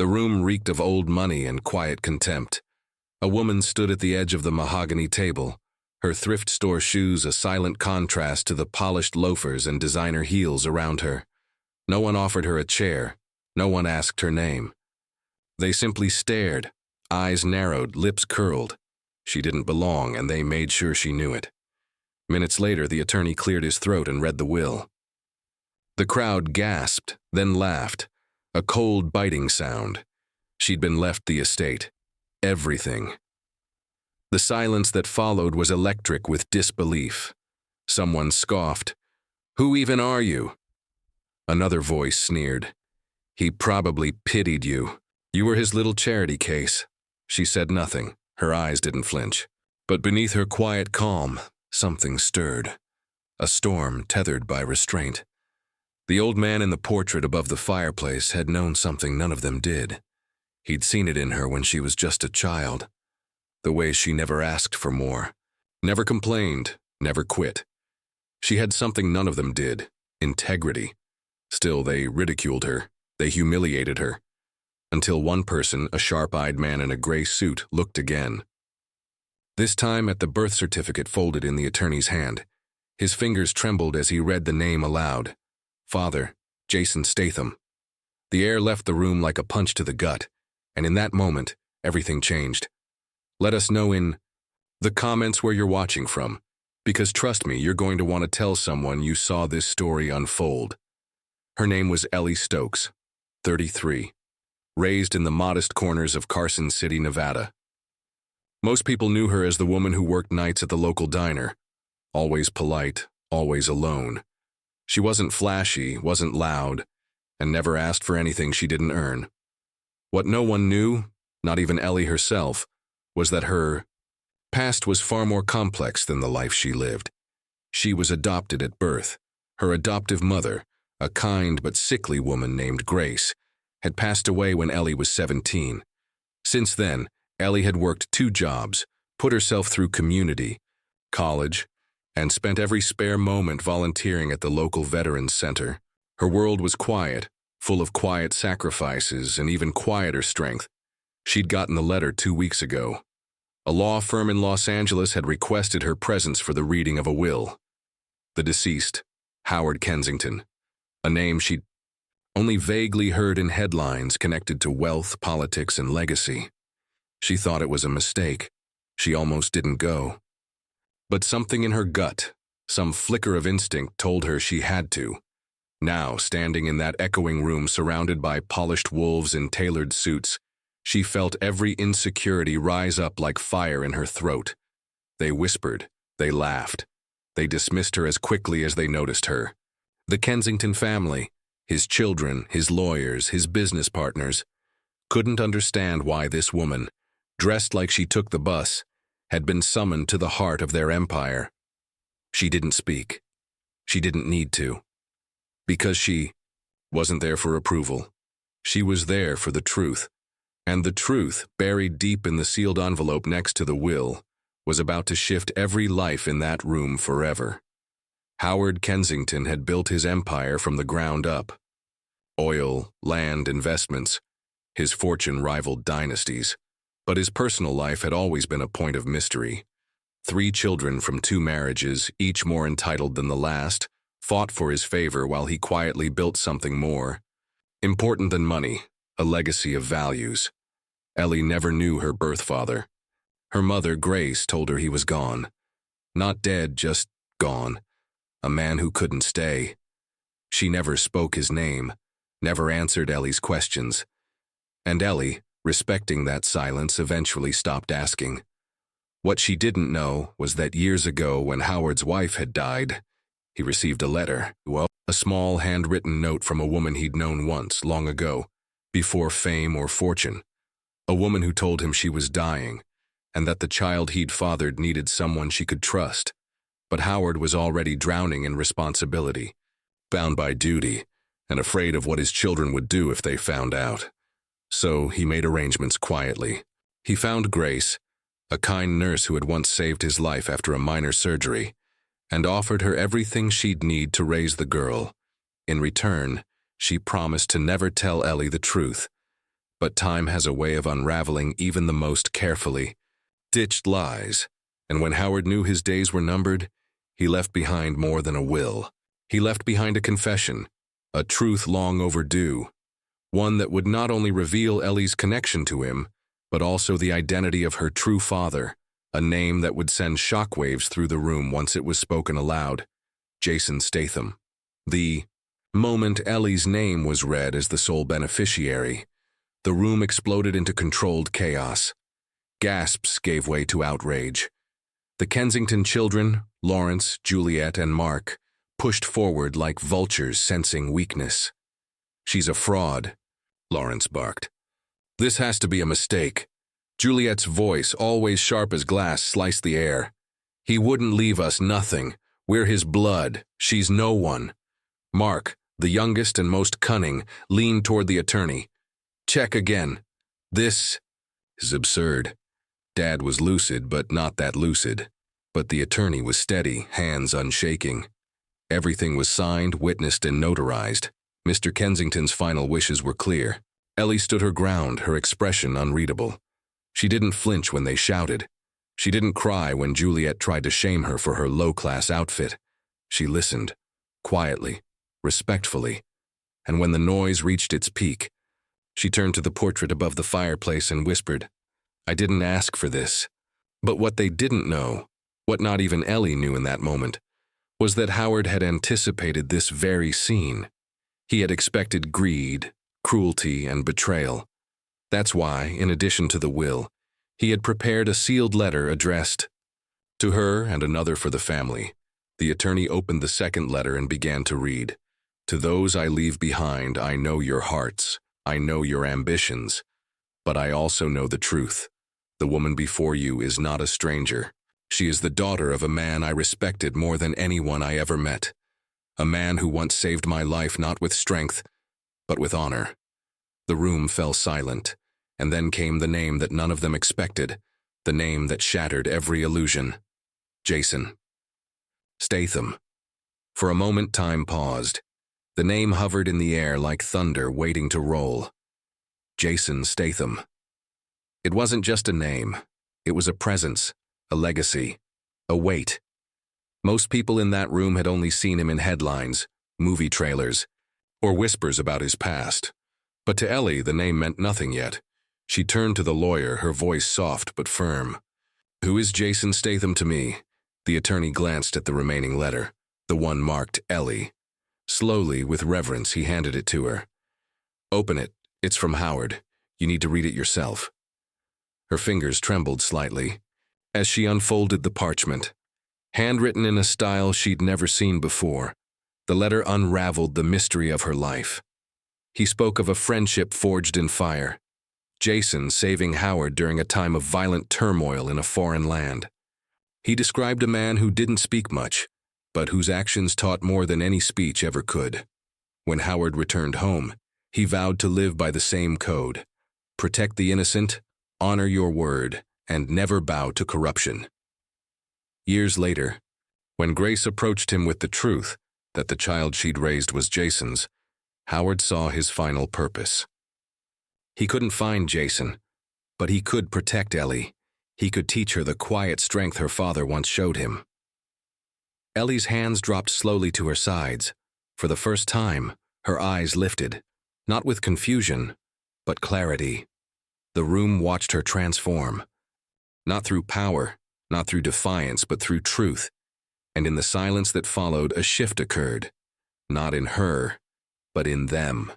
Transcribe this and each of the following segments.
The room reeked of old money and quiet contempt. A woman stood at the edge of the mahogany table, her thrift store shoes a silent contrast to the polished loafers and designer heels around her. No one offered her a chair. No one asked her name. They simply stared, eyes narrowed, lips curled. She didn't belong, and they made sure she knew it. Minutes later, the attorney cleared his throat and read the will. The crowd gasped, then laughed, a cold, biting sound. She'd been left the estate. Everything. The silence that followed was electric with disbelief. Someone scoffed. "Who even are you?" Another voice sneered. "He probably pitied you. You were his little charity case." She said nothing. Her eyes didn't flinch. But beneath her quiet calm, something stirred. A storm tethered by restraint. The old man in the portrait above the fireplace had known something none of them did. He'd seen it in her when she was just a child. The way she never asked for more. Never complained, never quit. She had something none of them did. Integrity. Still, they ridiculed her. They humiliated her. Until one person, a sharp-eyed man in a gray suit, looked again. This time at the birth certificate folded in the attorney's hand. His fingers trembled as he read the name aloud. Father, Jason Statham. The air left the room like a punch to the gut, and in that moment, everything changed. Let us know in the comments where you're watching from, because trust me, you're going to want to tell someone you saw this story unfold. Her name was Ellie Stokes, 33, raised in the modest corners of Carson City, Nevada. Most people knew her as the woman who worked nights at the local diner, always polite, always alone. She wasn't flashy, wasn't loud, and never asked for anything she didn't earn. What no one knew, not even Ellie herself, was that her past was far more complex than the life she lived. She was adopted at birth. Her adoptive mother, a kind but sickly woman named Grace, had passed away when Ellie was 17. Since then, Ellie had worked 2 jobs, put herself through community, college, and spent every spare moment volunteering at the local Veterans Center. Her world was quiet, full of quiet sacrifices and even quieter strength. She'd gotten the letter 2 weeks ago. A law firm in Los Angeles had requested her presence for the reading of a will. The deceased, Howard Kensington, a name she'd only vaguely heard in headlines connected to wealth, politics, and legacy. She thought it was a mistake. She almost didn't go. But something in her gut, some flicker of instinct, told her she had to. Now, standing in that echoing room surrounded by polished wolves in tailored suits, she felt every insecurity rise up like fire in her throat. They whispered, they laughed. They dismissed her as quickly as they noticed her. The Kensington family, his children, his lawyers, his business partners, couldn't understand why this woman, dressed like she took the bus, had been summoned to the heart of their empire. She didn't speak. She didn't need to. Because she wasn't there for approval. She was there for the truth. And the truth, buried deep in the sealed envelope next to the will, was about to shift every life in that room forever. Howard Kensington had built his empire from the ground up. Oil, land, investments. His fortune rivaled dynasties. But his personal life had always been a point of mystery. 3 children from 2 marriages, each more entitled than the last, fought for his favor while he quietly built something more. Important than money, a legacy of values. Ellie never knew her birth father. Her mother, Grace, told her he was gone. Not dead, just gone. A man who couldn't stay. She never spoke his name, never answered Ellie's questions. And Ellie, respecting that silence, eventually stopped asking. What she didn't know was that years ago, when Howard's wife had died, he received a letter, a small handwritten note from a woman he'd known once, long ago, before fame or fortune. A woman who told him she was dying, and that the child he'd fathered needed someone she could trust. But Howard was already drowning in responsibility, bound by duty, and afraid of what his children would do if they found out. So he made arrangements quietly. He found Grace, a kind nurse who had once saved his life after a minor surgery, and offered her everything she'd need to raise the girl. In return, she promised to never tell Ellie the truth. But time has a way of unraveling even the most carefully ditched lies, and when Howard knew his days were numbered, he left behind more than a will. He left behind a confession, a truth long overdue, one that would not only reveal Ellie's connection to him, but also the identity of her true father, a name that would send shockwaves through the room once it was spoken aloud: Jason Statham. The moment Ellie's name was read as the sole beneficiary, the room exploded into controlled chaos. Gasps gave way to outrage. The Kensington children, Lawrence, Juliet, and Mark, pushed forward like vultures sensing weakness. "She's a fraud," Lawrence barked. "This has to be a mistake." Juliet's voice, always sharp as glass, sliced the air. "He wouldn't leave us nothing. We're his blood. She's no one." Mark, the youngest and most cunning, leaned toward the attorney. "Check again. This is absurd." Dad was lucid, but not that lucid. But the attorney was steady, hands unshaking. Everything was signed, witnessed, and notarized. Mr. Kensington's final wishes were clear. Ellie stood her ground, her expression unreadable. She didn't flinch when they shouted. She didn't cry when Juliet tried to shame her for her low-class outfit. She listened, quietly, respectfully. And when the noise reached its peak, she turned to the portrait above the fireplace and whispered, "I didn't ask for this." But what they didn't know, what not even Ellie knew in that moment, was that Howard had anticipated this very scene. He had expected greed, cruelty, and betrayal. That's why, in addition to the will, he had prepared a sealed letter addressed to her and another for the family. The attorney opened the second letter and began to read. "To those I leave behind, I know your hearts, I know your ambitions, but I also know the truth. The woman before you is not a stranger. She is the daughter of a man I respected more than anyone I ever met. A man who once saved my life not with strength, but with honor." The room fell silent, and then came the name that none of them expected, the name that shattered every illusion: Jason Statham. For a moment, time paused. The name hovered in the air like thunder waiting to roll. Jason Statham. It wasn't just a name. It was a presence, a legacy, a weight. Most people in that room had only seen him in headlines, movie trailers, or whispers about his past. But to Ellie, the name meant nothing yet. She turned to the lawyer, her voice soft but firm. "Who is Jason Statham to me?" The attorney glanced at the remaining letter, the one marked Ellie. Slowly, with reverence, he handed it to her. "Open it. It's from Howard. You need to read it yourself." Her fingers trembled slightly as she unfolded the parchment. Handwritten in a style she'd never seen before, the letter unraveled the mystery of her life. He spoke of a friendship forged in fire, Jason saving Howard during a time of violent turmoil in a foreign land. He described a man who didn't speak much, but whose actions taught more than any speech ever could. When Howard returned home, he vowed to live by the same code: protect the innocent, honor your word, and never bow to corruption. Years later, when Grace approached him with the truth that the child she'd raised was Jason's, Howard saw his final purpose. He couldn't find Jason, but he could protect Ellie. He could teach her the quiet strength her father once showed him. Ellie's hands dropped slowly to her sides. For the first time, her eyes lifted, not with confusion, but clarity. The room watched her transform. Not through power, not through defiance, but through truth. And in the silence that followed, a shift occurred. Not in her, but in them.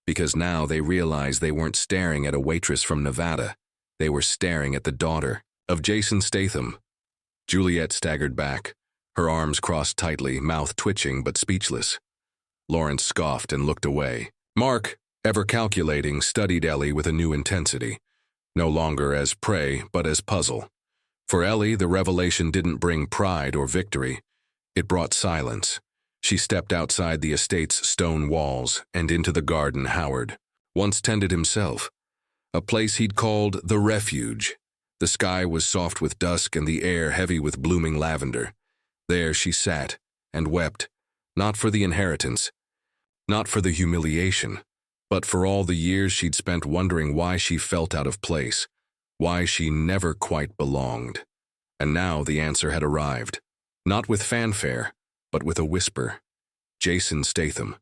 Because now they realized they weren't staring at a waitress from Nevada. They were staring at the daughter of Jason Statham. Juliet staggered back, her arms crossed tightly, mouth twitching but speechless. Lawrence scoffed and looked away. Mark, ever calculating, studied Ellie with a new intensity, no longer as prey but as puzzle. For Ellie, the revelation didn't bring pride or victory. It brought silence. She stepped outside the estate's stone walls and into the garden Howard once tended himself, a place he'd called the refuge. The sky was soft with dusk and the air heavy with blooming lavender. There she sat and wept, not for the inheritance, not for the humiliation, But for all the years she'd spent wondering why she felt out of place, why she never quite belonged. And now the answer had arrived. Not with fanfare, but with a whisper. Jason Statham.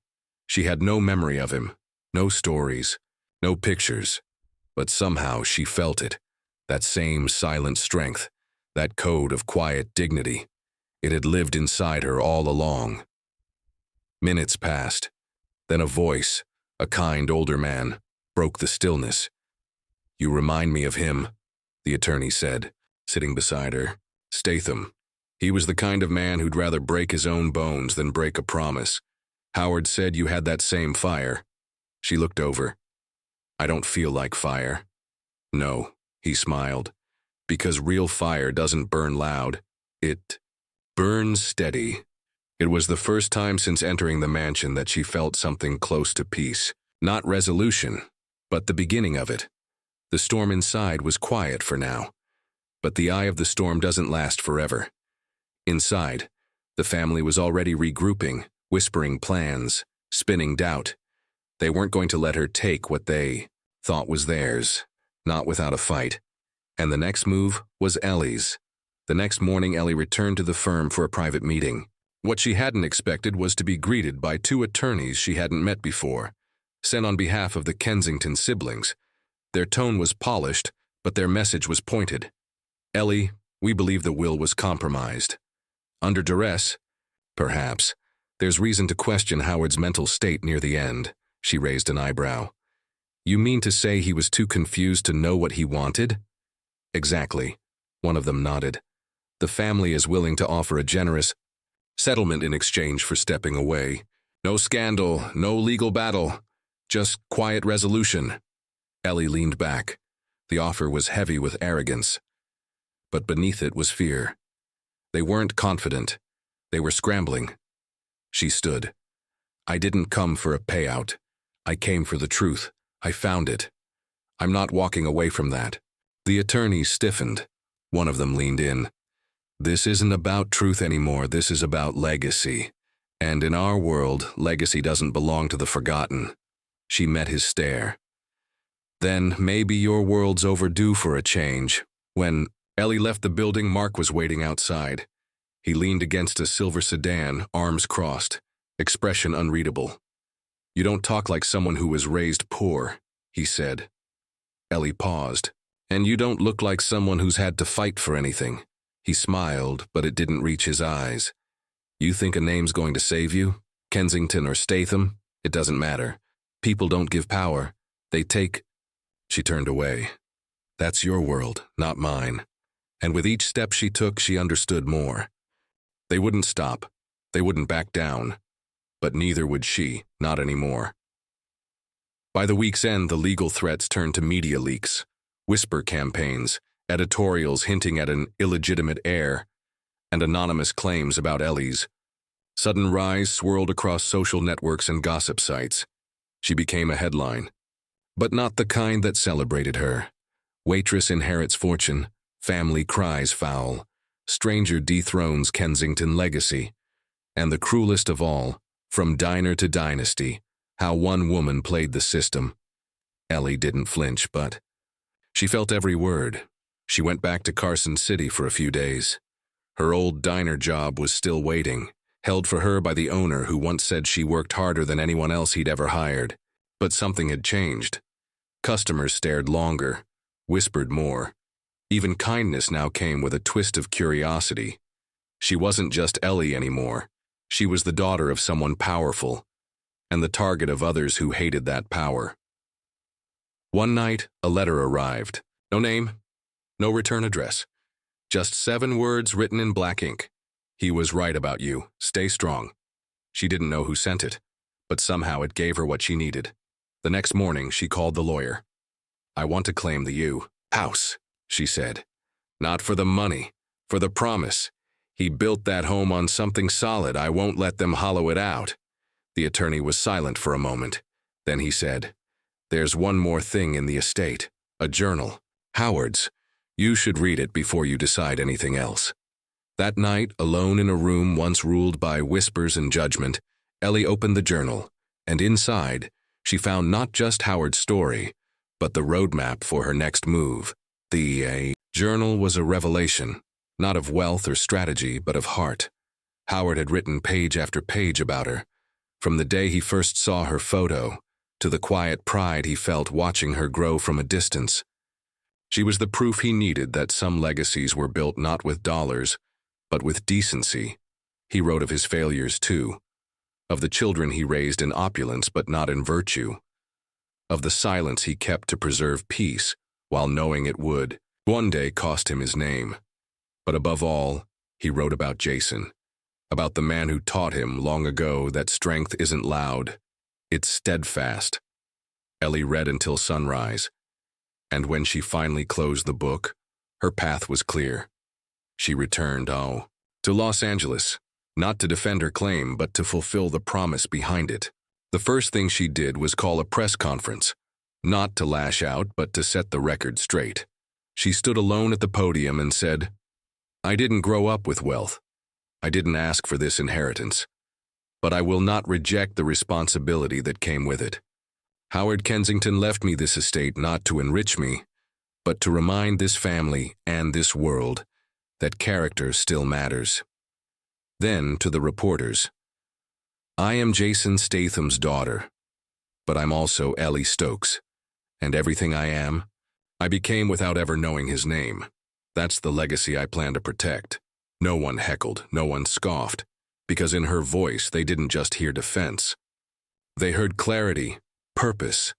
She had no memory of him, no stories, no pictures. But somehow she felt it, that same silent strength, that code of quiet dignity. It had lived inside her all along. Minutes passed. Then a voice, a kind older man, broke the stillness. "You remind me of him," the attorney said, sitting beside her. "Statham. He was the kind of man who'd rather break his own bones than break a promise. Howard said you had that same fire." She looked over. "I don't feel like fire." "No," he smiled, "because real fire doesn't burn loud. It burns steady." It was the first time since entering the mansion that she felt something close to peace. Not resolution, but the beginning of it. The storm inside was quiet for now, but the eye of the storm doesn't last forever. Inside, the family was already regrouping, whispering plans, spinning doubt. They weren't going to let her take what they thought was theirs, not without a fight. And the next move was Ellie's. The next morning, Ellie returned to the firm for a private meeting. What she hadn't expected was to be greeted by two attorneys she hadn't met before, sent on behalf of the Kensington siblings. Their tone was polished, but their message was pointed. "Ellie, we believe the will was compromised. Under duress? Perhaps. There's reason to question Howard's mental state near the end." She raised an eyebrow. "You mean to say he was too confused to know what he wanted?" "Exactly." One of them nodded. "The family is willing to offer a generous settlement in exchange for stepping away. No scandal, no legal battle, just quiet resolution." Ellie leaned back. The offer was heavy with arrogance, but beneath it was fear. They weren't confident. They were scrambling. She stood. "I didn't come for a payout. I came for the truth. I found it. I'm not walking away from that." The attorneys stiffened. One of them leaned in. "This isn't about truth anymore. This is about legacy. And in our world, legacy doesn't belong to the forgotten." She met his stare. "Then maybe your world's overdue for a change." When Ellie left the building, Mark was waiting outside. He leaned against a silver sedan, arms crossed, expression unreadable. "You don't talk like someone who was raised poor," he said. Ellie paused. "And you don't look like someone who's had to fight for anything." He smiled, but it didn't reach his eyes. "You think a name's going to save you? Kensington or Statham? It doesn't matter. People don't give power. They take—" She turned away. "That's your world, not mine." And with each step she took, she understood more. They wouldn't stop. They wouldn't back down. But neither would she, not anymore. By the week's end, the legal threats turned to media leaks, whisper campaigns, editorials hinting at an illegitimate heir, and anonymous claims about Ellie's sudden rise swirled across social networks and gossip sites. She became a headline, but not the kind that celebrated her. Waitress inherits fortune, family cries foul, stranger dethrones Kensington legacy, and the cruelest of all, from diner to dynasty, how one woman played the system. Ellie didn't flinch, but she felt every word. She went back to Carson City for a few days. Her old diner job was still waiting, held for her by the owner who once said she worked harder than anyone else he'd ever hired. But something had changed. Customers stared longer, whispered more. Even kindness now came with a twist of curiosity. She wasn't just Ellie anymore. She was the daughter of someone powerful, and the target of others who hated that power. One night, a letter arrived. No name, no return address. Just 7 words written in black ink. "He was right about you. Stay strong." She didn't know who sent it, but somehow it gave her what she needed. The next morning, she called the lawyer. "I want to claim the house," she said. "Not for the money, for the promise. He built that home on something solid. I won't let them hollow it out." The attorney was silent for a moment. Then he said, "There's one more thing in the estate, a journal. Howard's. You should read it before you decide anything else." That night, alone in a room once ruled by whispers and judgment, Ellie opened the journal, and inside, She found not just Howard's story, but the roadmap for her next move. The journal was a revelation, not of wealth or strategy, but of heart. Howard had written page after page about her, from the day he first saw her photo, to the quiet pride he felt watching her grow from a distance. She was the proof he needed that some legacies were built not with dollars, but with decency. He wrote of his failures too, of the children he raised in opulence but not in virtue, of the silence he kept to preserve peace while knowing it would one day cost him his name. But above all, he wrote about Jason, about the man who taught him long ago that strength isn't loud, it's steadfast. Ellie read until sunrise, and when she finally closed the book, her path was clear. She returned, to Los Angeles, not to defend her claim, but to fulfill the promise behind it. The first thing she did was call a press conference, not to lash out, but to set the record straight. She stood alone at the podium and said, "I didn't grow up with wealth. I didn't ask for this inheritance. But I will not reject the responsibility that came with it. Howard Kensington left me this estate not to enrich me, but to remind this family and this world that character still matters." Then to the reporters, "I am Jason Statham's daughter, but I'm also Ellie Stokes, and everything I am, I became without ever knowing his name. That's the legacy I plan to protect." No one heckled, no one scoffed, because in her voice they didn't just hear defense. They heard clarity, purpose,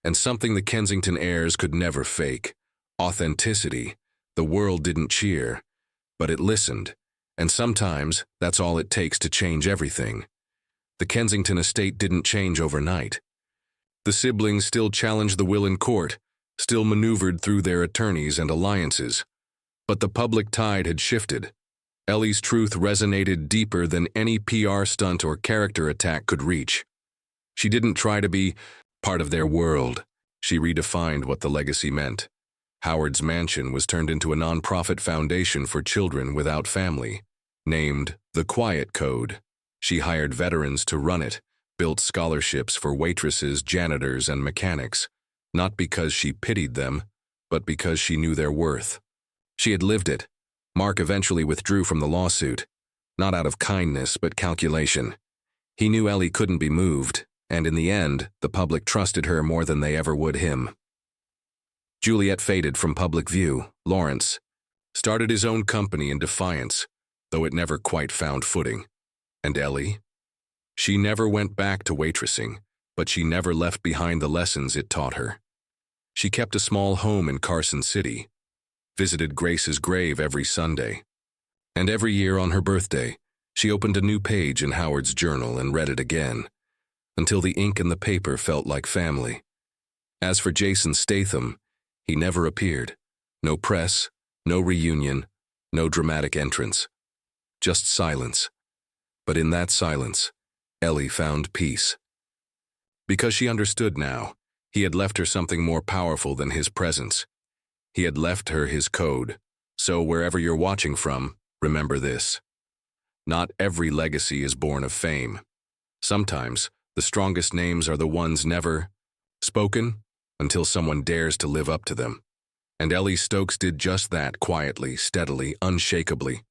and something the Kensington heirs could never fake: authenticity. The world didn't cheer, but it listened, and sometimes that's all it takes to change everything. The Kensington estate didn't change overnight. The siblings still challenged the will in court, still maneuvered through their attorneys and alliances. But the public tide had shifted. Ellie's truth resonated deeper than any PR stunt or character attack could reach. She didn't try to be part of their world. She redefined what the legacy meant. Howard's mansion was turned into a nonprofit foundation for children without family, named the Quiet Code. She hired veterans to run it, built scholarships for waitresses, janitors, and mechanics, not because she pitied them, but because she knew their worth. She had lived it. Mark eventually withdrew from the lawsuit, not out of kindness but calculation. He knew Ellie couldn't be moved, and in the end, the public trusted her more than they ever would him. Juliet faded from public view. Lawrence started his own company in defiance, though it never quite found footing. And Ellie? She never went back to waitressing, but she never left behind the lessons it taught her. She kept a small home in Carson City, visited Grace's grave every Sunday, and every year on her birthday, she opened a new page in Howard's journal and read it again, until the ink in the paper felt like family. As for Jason Statham, he never appeared. No press, no reunion, no dramatic entrance. Just silence. But in that silence, Ellie found peace. Because she understood now, he had left her something more powerful than his presence. He had left her his code. So wherever you're watching from, remember this. Not every legacy is born of fame. Sometimes, the strongest names are the ones never spoken until someone dares to live up to them. And Ellie Stokes did just that quietly, steadily, unshakably.